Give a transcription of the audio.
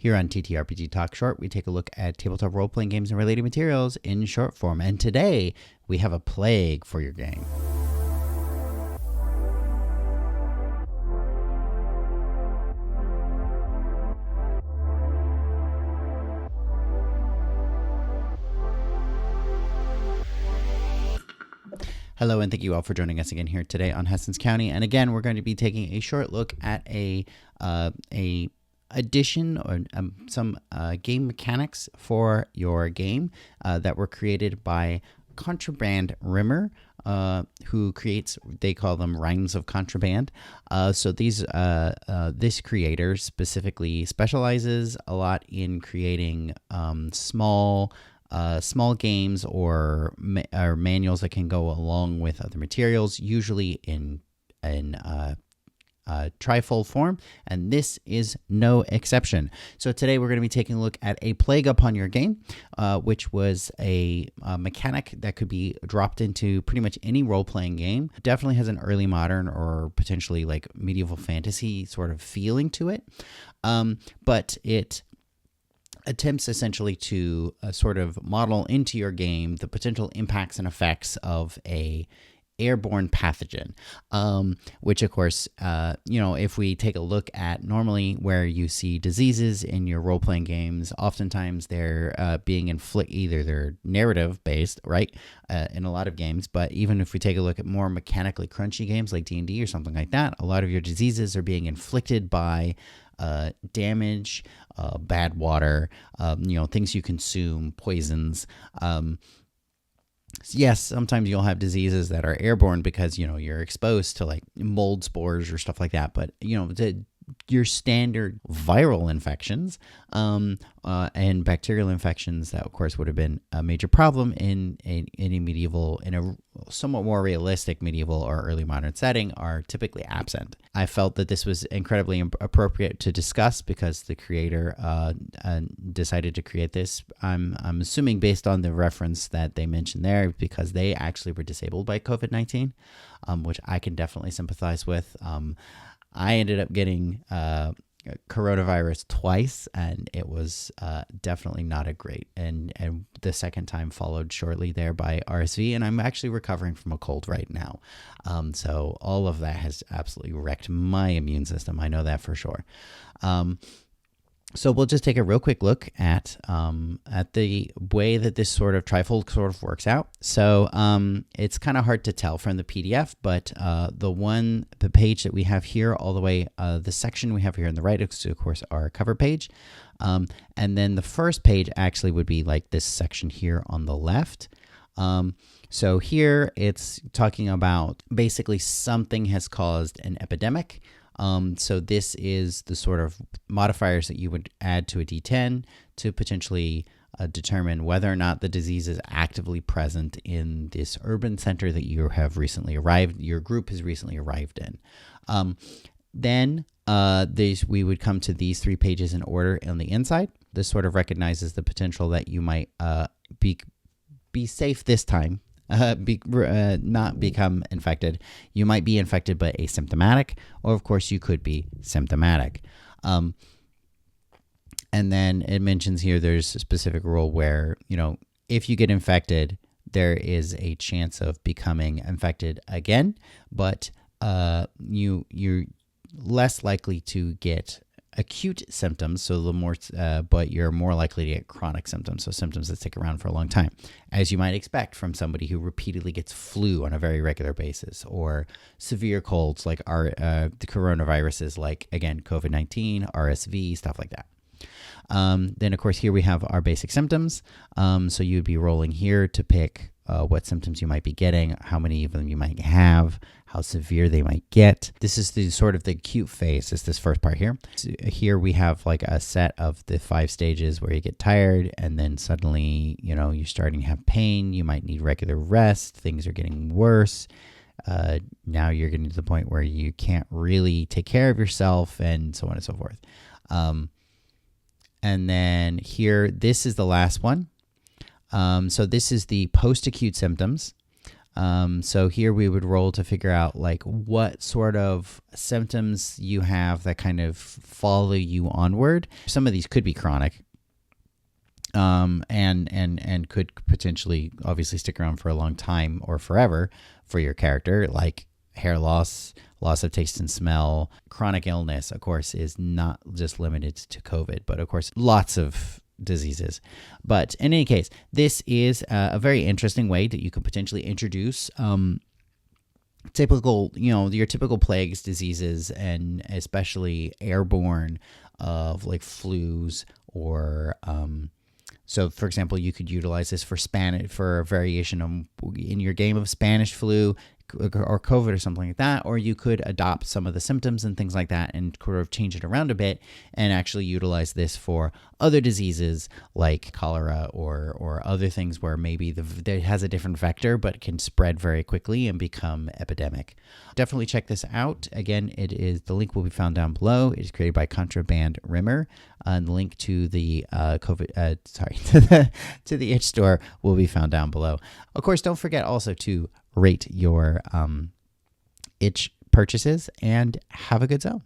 Here on TTRPG Talk Short, we take a look at tabletop role-playing games and related materials in short form. And today, we have a plague for your game. Hello, and thank you all for joining us again here today on Hastings County. And again, we're going to be taking a short look at a addition or some game mechanics for your game that were created by ContrabandRimer, who creates, they call them rhymes of contraband. So these this creator specifically specializes a lot in creating small games or manuals that can go along with other materials, usually in trifold form, and this is no exception. So today we're going to be taking a look at a plague upon your game, which was a mechanic that could be dropped into pretty much any role-playing game. It definitely has an early modern or potentially like medieval fantasy sort of feeling to it, but it attempts essentially to sort of model into your game the potential impacts and effects of a airborne pathogen, which of course, if we take a look at normally where you see diseases in your role-playing games, oftentimes they're being inflicted, either they're narrative based, right, in a lot of games, but even if we take a look at more mechanically crunchy games like D&D or something like that, a lot of your diseases are being inflicted by damage, bad water, things you consume, poisons. Yes, sometimes you'll have diseases that are airborne because, you're exposed to like mold spores or stuff like that. But, your standard viral infections and bacterial infections that, of course, would have been a major problem in a somewhat more realistic medieval or early modern setting are typically absent. I felt that this was incredibly appropriate to discuss because the creator decided to create this. I'm assuming based on the reference that they mentioned there, because they actually were disabled by COVID-19, which I can definitely sympathize with. I ended up getting coronavirus twice, and it was definitely not a great. And the second time followed shortly there by RSV, and I'm actually recovering from a cold right now. So all of that has absolutely wrecked my immune system. I know that for sure. So we'll just take a real quick look at the way that this sort of trifold sort of works out. So it's kind of hard to tell from the PDF, but the page that we have here all the way, the section we have here on the right is, of course, our cover page. And then the first page actually would be like this section here on the left. So here it's talking about basically something has caused an epidemic. So this is the sort of modifiers that you would add to a D10 to potentially determine whether or not the disease is actively present in this urban center that you have recently arrived, your group has recently arrived in. Then we would come to these 3 pages in order on the inside. This sort of recognizes the potential that you might be safe this time. Not become infected. You might be infected but asymptomatic, or of course you could be symptomatic. And then it mentions here there's a specific rule where, if you get infected, there is a chance of becoming infected again, but you're less likely to get acute symptoms, so but you're more likely to get chronic symptoms, so symptoms that stick around for a long time, as you might expect from somebody who repeatedly gets flu on a very regular basis, or severe colds like the coronaviruses, like again COVID-19, RSV, stuff like that. Then of course here we have our basic symptoms. So you'd be rolling here to pick what symptoms you might be getting, how many of them you might have, how severe they might get. This is the sort of the acute phase, is this first part here. So here we have like a set of the 5 stages where you get tired, and then suddenly, you're starting to have pain. You might need regular rest. Things are getting worse. Now you're getting to the point where you can't really take care of yourself, and so on and so forth. And then here, this is the last one. So this is the post-acute symptoms. So here we would roll to figure out like what sort of symptoms you have that kind of follow you onward. Some of these could be chronic, and could potentially obviously stick around for a long time or forever for your character, like hair loss, loss of taste and smell. Chronic illness, of course, is not just limited to COVID, but of course, lots of diseases. But in any case, this is a very interesting way that you could potentially introduce typical, your typical plagues, diseases, and especially airborne of like flus or so, for example, you could utilize this for a variation in your game of Spanish flu or COVID or something like that, or you could adopt some of the symptoms and things like that and sort of change it around a bit and actually utilize this for other diseases like cholera or other things where maybe it has a different vector but can spread very quickly and become epidemic. Definitely check this out. Again, the link will be found down below. It is created by ContrabandRimer. And the link to the to the itch store will be found down below. Of course, don't forget also to rate your itch purchases, and have a good zone.